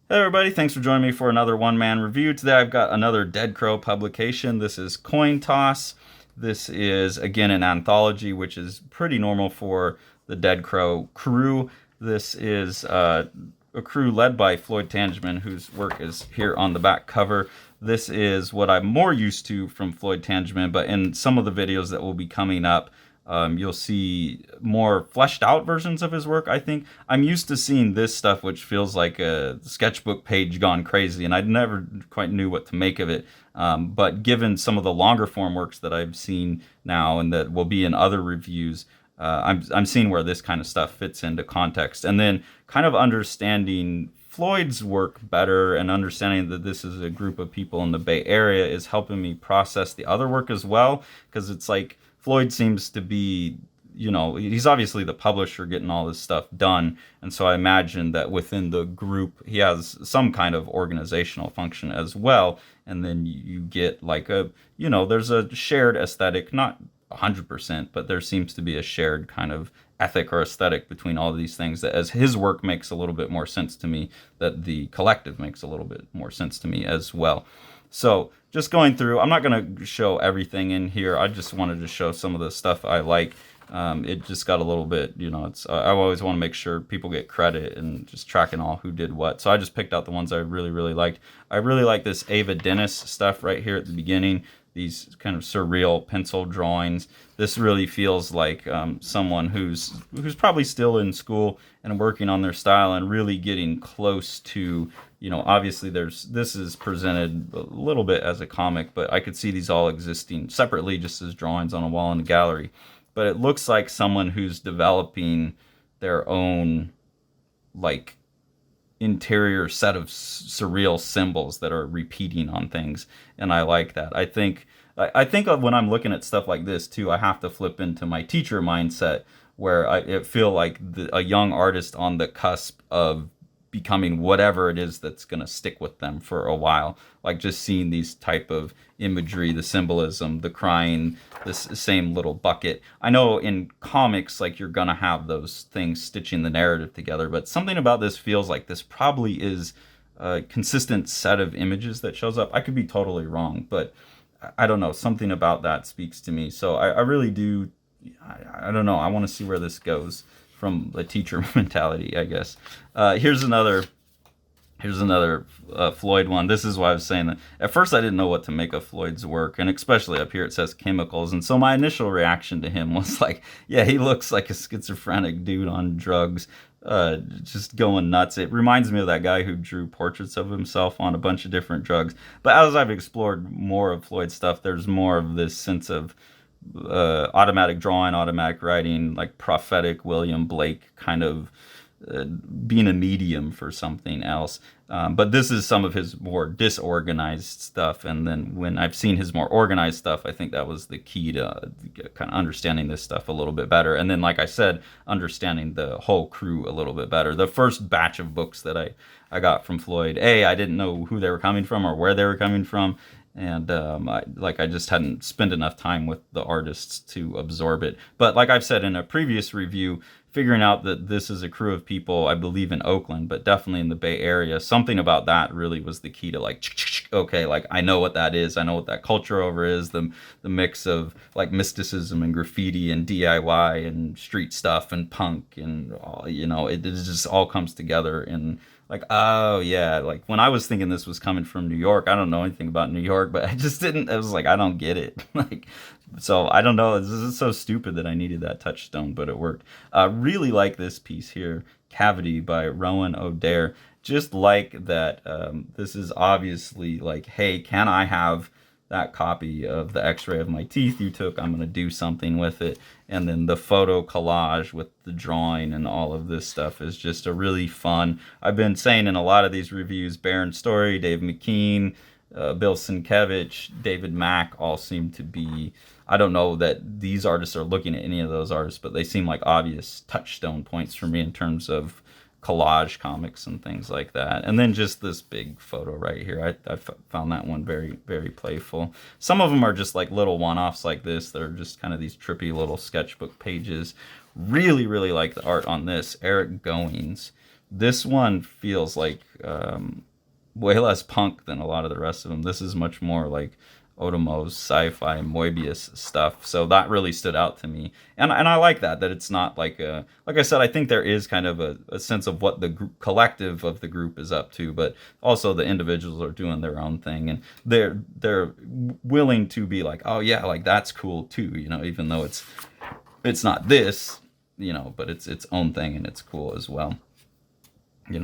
Hey everybody, thanks for joining me for another one-man review. Today I've got another Dead Crow publication. This is Coin Toss. This is, again, an anthology, which is pretty normal for the Dead Crow crew. This is a crew led by Floyd Tangeman, whose work is here on the back cover. This is what I'm more used to from Floyd Tangeman, but in some of the videos that will be coming up, you'll see more fleshed out versions of his work, I think. I'm used to seeing this stuff, which feels like a sketchbook page gone crazy, and I never quite knew what to make of it. But given some of the longer form works that I've seen now and that will be in other reviews, I'm seeing where this kind of stuff fits into context. And then kind of understanding Floyd's work better and understanding that this is a group of people in the Bay Area is helping me process the other work as well, because it's like Floyd seems to be, he's obviously the publisher getting all this stuff done. And so I imagine that within the group, he has some kind of organizational function as well. And then you get like there's a shared aesthetic, not 100%, but there seems to be a shared kind of ethic or aesthetic between all of these things that as his work makes a little bit more sense to me, that the collective makes a little bit more sense to me as well. So just going through, I'm not going to show everything in here. I just wanted to show some of the stuff I like. It just got a little bit, I always want to make sure people get credit and just tracking all who did what. So I just picked out the ones I really, really liked. I really like this Ava Dennis stuff right here at the beginning. These kind of surreal pencil drawings. This really feels like someone who's probably still in school and working on their style and really getting close to, obviously this is presented a little bit as a comic, but I could see these all existing separately just as drawings on a wall in a gallery. But it looks like someone who's developing their own like interior set of surreal symbols that are repeating on things, and I like that. I think of when I'm looking at stuff like this too, I have to flip into my teacher mindset where I feel like a young artist on the cusp of becoming whatever it is that's going to stick with them for a while, like just seeing these type of imagery, the symbolism, the crying, this same little bucket. I know in comics like you're going to have those things stitching the narrative together, but something about this feels like this probably is a consistent set of images that shows up. I could be totally wrong, but I don't know, something about that speaks to me. So I really do, I don't know, I want to see where this goes from a teacher mentality, I guess. Here's another Floyd one. This is why I was saying that at first I didn't know what to make of Floyd's work, and especially up here it says chemicals, and so my initial reaction to him was like, yeah, he looks like a schizophrenic dude on drugs, just going nuts. It reminds me of that guy who drew portraits of himself on a bunch of different drugs. But as I've explored more of Floyd's stuff, there's more of this sense of automatic drawing, automatic writing, like prophetic William Blake kind of being a medium for something else. But this is some of his more disorganized stuff. And then when I've seen his more organized stuff, I think that was the key to kind of understanding this stuff a little bit better. And then, like I said, understanding the whole crew a little bit better. The first batch of books that I got from Floyd, I didn't know who they were coming from or where they were coming from. And I just hadn't spent enough time with the artists to absorb it. But like I've said in a previous review, figuring out that this is a crew of people, I believe in Oakland, but definitely in the Bay Area, something about that really was the key to like, okay, like I know what that is. I know what that culture over is, the mix of like mysticism and graffiti and DIY and street stuff and punk and all, it just all comes together in like, oh yeah, like when I was thinking this was coming from New York, I don't know anything about New York, but I just didn't, I was like, I don't get it. Like, so I don't know, this is so stupid that I needed that touchstone, but it worked. Really like this piece here, Cavity by Rowan O'Dare. Just like that, this is obviously like, hey, can I have that copy of the x-ray of my teeth you took? I'm going to do something with it. And then the photo collage with the drawing and all of this stuff is just a really fun. I've been saying in a lot of these reviews, Baron Story, Dave McKean, Bill Sienkiewicz, David Mack all seem to be, I don't know that these artists are looking at any of those artists, but they seem like obvious touchstone points for me in terms of collage comics and things like that. And then just this big photo right here. I found that one very, very playful. Some of them are just like little one-offs like this that are just kind of these trippy little sketchbook pages. Really, really like the art on this. Eric Goings This one feels like way less punk than a lot of the rest of them. This is much more like Otomo's sci-fi Moebius stuff. So that really stood out to me. And I like that it's not like like I said, I think there is kind of a sense of what the collective of the group is up to, but also the individuals are doing their own thing, and they're willing to be like, oh yeah, like that's cool too, even though it's not this, but it's its own thing and it's cool as well.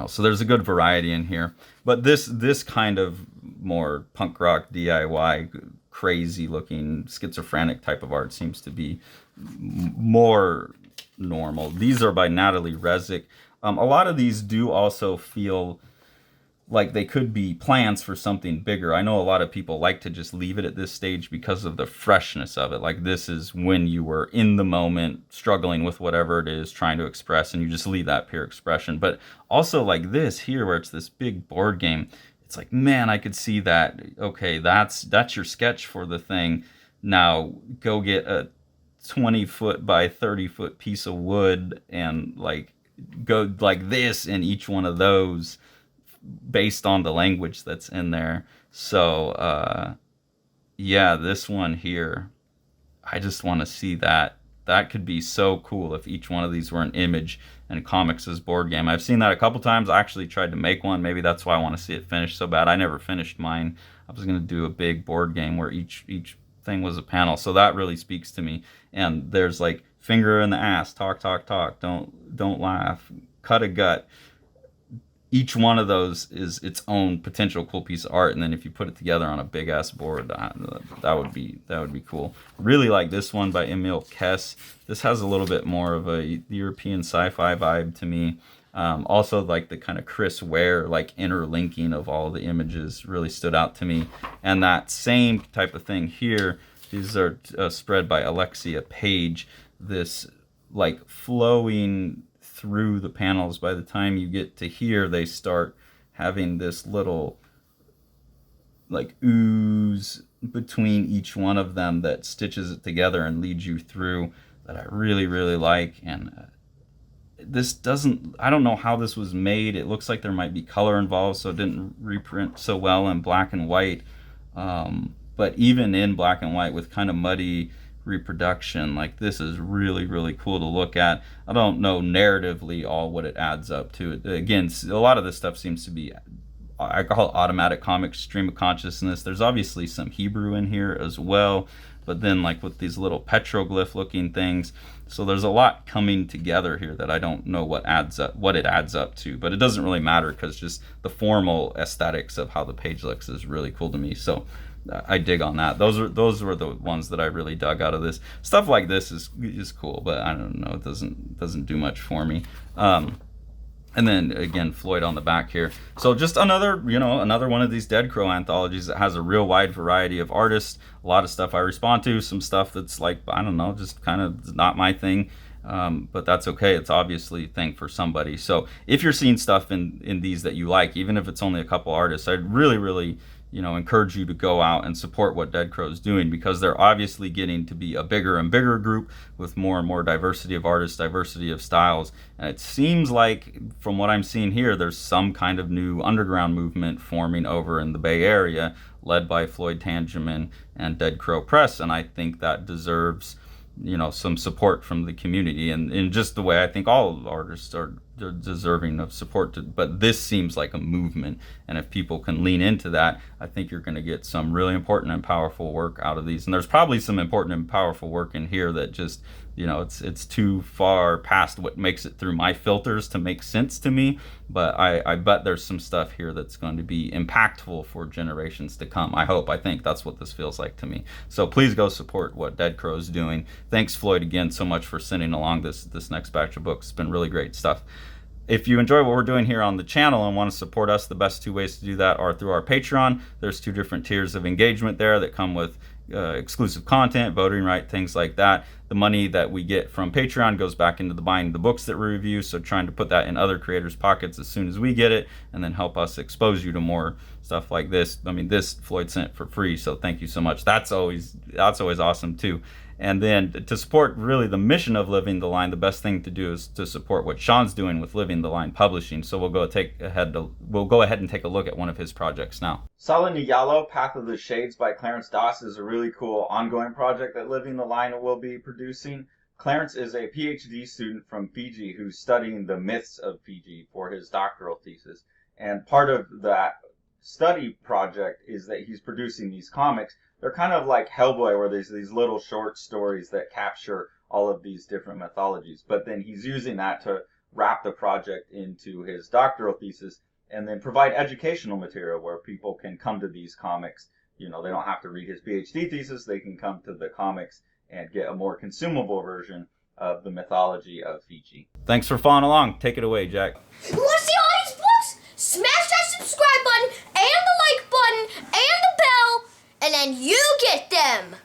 So there's a good variety in here, but this kind of more punk rock DIY crazy looking schizophrenic type of art seems to be more normal. These are by Natalie Rezick. A lot of these do also feel like they could be plans for something bigger. I know a lot of people like to just leave it at this stage because of the freshness of it. Like this is when you were in the moment, struggling with whatever it is, trying to express, and you just leave that pure expression. But also like this here, where it's this big board game, it's like, man, I could see that. Okay, that's your sketch for the thing. Now go get a 20-foot by 30-foot piece of wood and like go like this in each one of those based on the language that's in there. So yeah, this one here, I just want to see that. That could be so cool if each one of these were an image and comics as board game. I've seen that a couple times. I actually tried to make one. Maybe that's why I want to see it finished so bad. I never finished mine. I was going to do a big board game where each thing was a panel. So that really speaks to me. And there's like finger in the ass, talk, don't laugh, cut a gut. Each one of those is its own potential cool piece of art, and then if you put it together on a big ass board, that would be cool. Really like this one by Emil Kess. This has a little bit more of a European sci-fi vibe to me. Also, like the kind of Chris Ware like interlinking of all the images really stood out to me, and that same type of thing here. These are spread by Alexia Page. This like flowing through the panels. By the time you get to here, they start having this little like ooze between each one of them that stitches it together and leads you through, that I really like. And this doesn't, I don't know how this was made. It looks like there might be color involved, so it didn't reprint so well in black and white. But even in black and white with kind of muddy reproduction, like this is really cool to look at. I don't know narratively all what it adds up to. Again, a lot of this stuff seems to be, I call it automatic comics, stream of consciousness. There's obviously some Hebrew in here as well, but then like with these little petroglyph looking things, so there's a lot coming together here that I don't know what it adds up to, but it doesn't really matter because just the formal aesthetics of how the page looks is really cool to me. So I dig on that. Those were the ones that I really dug out of this. Stuff like this is cool, but I don't know, it doesn't do much for me. And then again, Floyd on the back here. So just another one of these Dead Crow anthologies that has a real wide variety of artists. A lot of stuff I respond to, some stuff that's like, I don't know, just kind of not my thing. But that's okay. It's obviously a thing for somebody. So if you're seeing stuff in these that you like, even if it's only a couple artists, I'd really encourage you to go out and support what Dead Crow is doing, because they're obviously getting to be a bigger and bigger group with more and more diversity of artists, diversity of styles. And it seems like, from what I'm seeing here, there's some kind of new underground movement forming over in the Bay Area, led by Floyd Tangeman and Dead Crow Press. And I think that deserves some support from the community, and in just the way I think all artists are deserving of support. But this seems like a movement, and if people can lean into that, I think you're going to get some really important and powerful work out of these. And there's probably some important and powerful work in here that just it's too far past what makes it through my filters to make sense to me. But I bet there's some stuff here that's going to be impactful for generations to come. I think that's what this feels like to me. So please go support what Dead Crow is doing. Thanks, Floyd, again so much for sending along this next batch of books. It's been really great stuff. If you enjoy what we're doing here on the channel and want to support us, the best two ways to do that are through our Patreon. There's 2 different tiers of engagement there that come with exclusive content, voting right, things like that. The money that we get from Patreon goes back into the buying the books that we review, so trying to put that in other creators' pockets as soon as we get it, and then help us expose you to more stuff like this. I mean, this Floyd sent for free, so thank you so much. That's always awesome too. And then to support really the mission of Living the Line, the best thing to do is to support what Sean's doing with Living the Line Publishing. So we'll go ahead and take a look at one of his projects now. Salaniyalo, Path of the Shades by Clarence Doss is a really cool ongoing project that Living the Line will be producing. Clarence is a PhD student from Fiji who's studying the myths of Fiji for his doctoral thesis. And part of that study project is that he's producing these comics. They're kind of like Hellboy, where there's these little short stories that capture all of these different mythologies. But then he's using that to wrap the project into his doctoral thesis and then provide educational material where people can come to these comics. You know, they don't have to read his PhD thesis. They can come to the comics and get a more consumable version of the mythology of Fiji. Thanks for following along. Take it away, Jack. You want to see all these books? Smash that subscribe button and the like button and the bell, and then you get them.